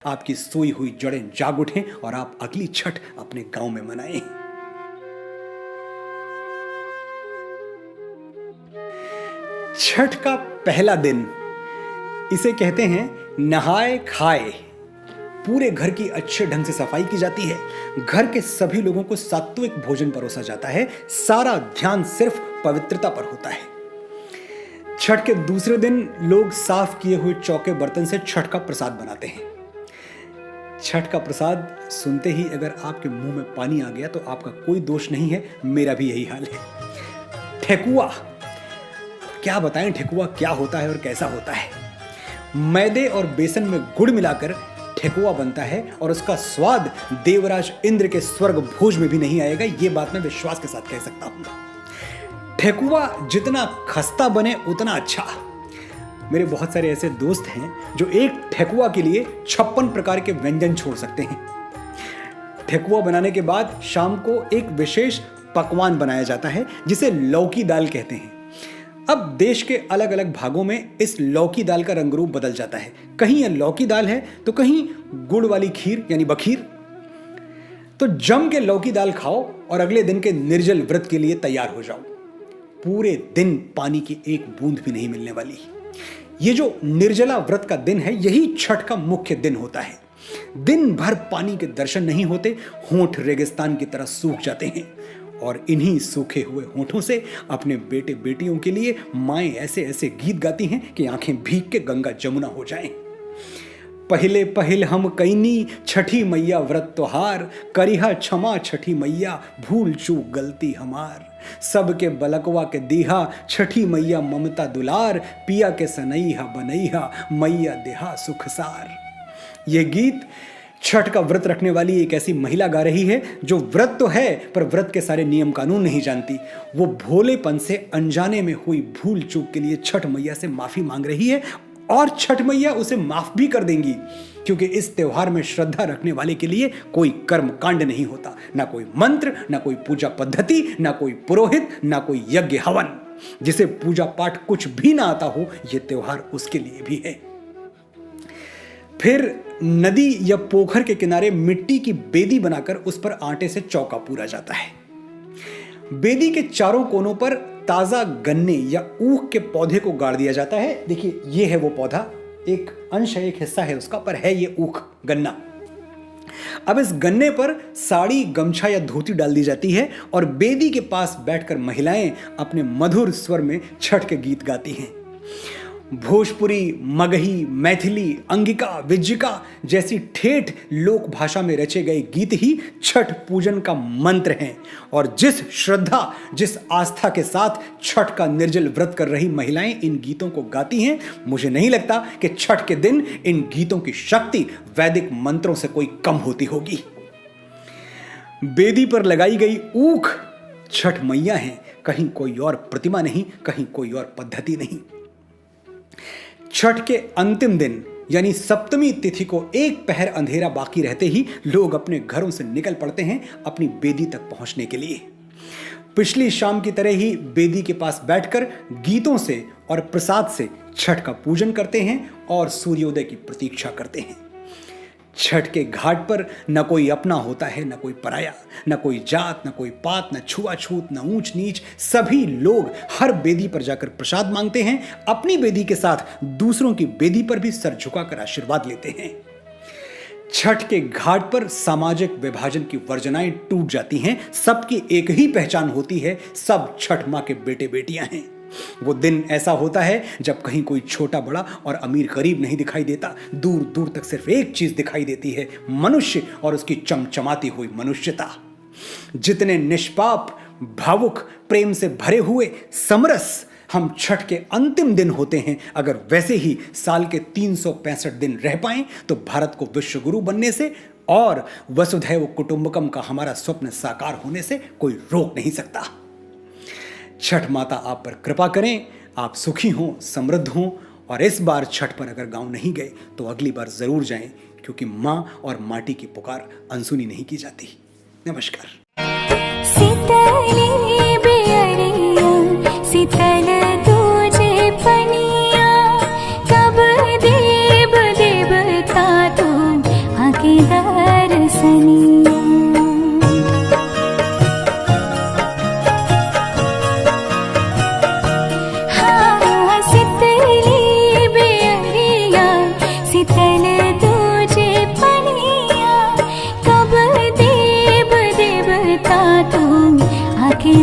आपकी सोई हुई जड़ें जाग उठें और आप अगली छठ अपने गांव में मनाएं। छठ का पहला दिन, इसे कहते हैं नहाए खाए। पूरे घर की अच्छे ढंग से सफाई की जाती है। घर के सभी लोगों को सात्विक भोजन परोसा जाता है। सारा ध्यान सिर्फ पवित्रता पर होता है। छठ के दूसरे दिन लोग साफ किए हुए चौके बर्तन से छठ का प्रसाद बनाते हैं। छठ का प्रसाद सुनते ही अगर आपके मुंह में पानी आ गया तो आपका कोई दोष नहीं है, मेरा भी यही हाल है। ठेकुआ, क्या बताएं ठेकुआ क्या होता है और कैसा होता है। मैदे और बेसन में गुड़ मिलाकर ठेकुआ बनता है और उसका स्वाद देवराज इंद्र के स्वर्ग भोज में भी नहीं आएगा, यह बात मैं विश्वास के साथ कह सकता हूं। ठेकुआ जितना खस्ता बने उतना अच्छा। मेरे बहुत सारे ऐसे दोस्त हैं जो एक ठेकुआ के लिए 56 प्रकार के व्यंजन छोड़ सकते हैं। ठेकुआ बनाने के बाद शाम को एक विशेष पकवान बनाया जाता है जिसे लौकी दाल कहते हैं। अब देश के अलग अलग भागों में इस लौकी दाल का रंग रूप बदल जाता है। कहीं यह लौकी दाल है तो कहीं गुड़ वाली खीर यानी बखीर। तो जम के लौकी दाल खाओ और अगले दिन के निर्जल व्रत के लिए तैयार हो जाओ। पूरे दिन पानी की एक बूंद भी नहीं मिलने वाली। ये जो निर्जला व्रत का दिन है, यही छठ का मुख्य दिन होता है। दिन भर पानी के दर्शन नहीं होते, होंठ रेगिस्तान की तरह सूख जाते हैं और इन्हीं सूखे हुए होंठों से अपने बेटे बेटियों के लिए माएं ऐसे ऐसे गीत गाती हैं कि आंखें भीग के गंगा जमुना हो जाएं। पहले पहल हम कैनी छठी मैया व्रत त्योहार, करिहा क्षमा छठी मैया भूल चूक गलती हमार। सबके बलकवा के दीहा छठी मैया ममता दुलार, पिया के सनैहा बनैहा मैया देहा सुखसार। यह गीत छठ का व्रत रखने वाली एक ऐसी महिला गा रही है जो व्रत तो है पर व्रत के सारे नियम कानून नहीं जानती। वो भोलेपन से अनजाने में हुई भूल चूक के लिए छठ मैया से माफी मांग रही है और छठ मैया उसे माफ भी कर देंगी, क्योंकि इस त्योहार में श्रद्धा रखने वाले के लिए कोई कर्म कांड नहीं होता, ना कोई मंत्र, ना कोई पूजा पद्धति, ना कोई पुरोहित, ना कोई यज्ञ हवन। जिसे पूजा पाठ कुछ भी ना आता हो, यह त्योहार उसके लिए भी है। फिर नदी या पोखर के किनारे मिट्टी की बेदी बनाकर उस पर आटे से चौका पूरा जाता है। बेदी के चारों कोनों पर ताजा गन्ने या ऊख के पौधे को गाड़ दिया जाता है। देखिए, यह है वो पौधा, एक अंश है, एक हिस्सा है उसका, पर है ये ऊख गन्ना। अब इस गन्ने पर साड़ी, गमछा या धोती डाल दी जाती है और बेदी के पास बैठकर महिलाएं अपने मधुर स्वर में छठ के गीत गाती हैं। भोजपुरी, मगही, मैथिली, अंगिका, विज्जिका जैसी ठेठ लोक भाषा में रचे गए गीत ही छठ पूजन का मंत्र हैं। और जिस श्रद्धा, जिस आस्था के साथ छठ का निर्जल व्रत कर रही महिलाएं इन गीतों को गाती हैं, मुझे नहीं लगता कि छठ के दिन इन गीतों की शक्ति वैदिक मंत्रों से कोई कम होती होगी। बेदी पर लगाई गई ऊख छठ मैया हैं, कहीं कोई और प्रतिमा नहीं, कहीं कोई और पद्धति नहीं। छठ के अंतिम दिन यानी सप्तमी तिथि को एक पहर अंधेरा बाकी रहते ही लोग अपने घरों से निकल पड़ते हैं अपनी बेदी तक पहुंचने के लिए। पिछली शाम की तरह ही बेदी के पास बैठकर गीतों से और प्रसाद से छठ का पूजन करते हैं और सूर्योदय की प्रतीक्षा करते हैं। छठ के घाट पर न कोई अपना होता है, न कोई पराया, न कोई जात, न कोई पात, न छुआछूत, न ऊंच नीच। सभी लोग हर बेदी पर जाकर प्रसाद मांगते हैं, अपनी बेदी के साथ दूसरों की बेदी पर भी सर झुकाकर आशीर्वाद लेते हैं। छठ के घाट पर सामाजिक विभाजन की वर्जनाएं टूट जाती हैं। सबकी एक ही पहचान होती है, सब छठ मां के बेटे बेटियां हैं। वो दिन ऐसा होता है जब कहीं कोई छोटा बड़ा और अमीर गरीब नहीं दिखाई देता। दूर दूर तक सिर्फ एक चीज दिखाई देती है, मनुष्य और उसकी चमचमाती हुई मनुष्यता। जितने निष्पाप, भावुक, प्रेम से भरे हुए, समरस हम छठ के अंतिम दिन होते हैं, अगर वैसे ही साल के 365 दिन रह पाएं तो भारत को विश्व गुरु बनने से और वसुधैव कुटुंबकम का हमारा स्वप्न साकार होने से कोई रोक नहीं सकता। छठ माता आप पर कृपा करें, आप सुखी हों, समृद्ध हों और इस बार छठ पर अगर गांव नहीं गए तो अगली बार जरूर जाएं, क्योंकि मां और माटी की पुकार अनसुनी नहीं की जाती। नमस्कार। पनिया कब देव देवता तुम आके दर्शनिया। हाँ शीतली बेअरिया शीतल तुझे पनिया, कब देव देवता तुम आके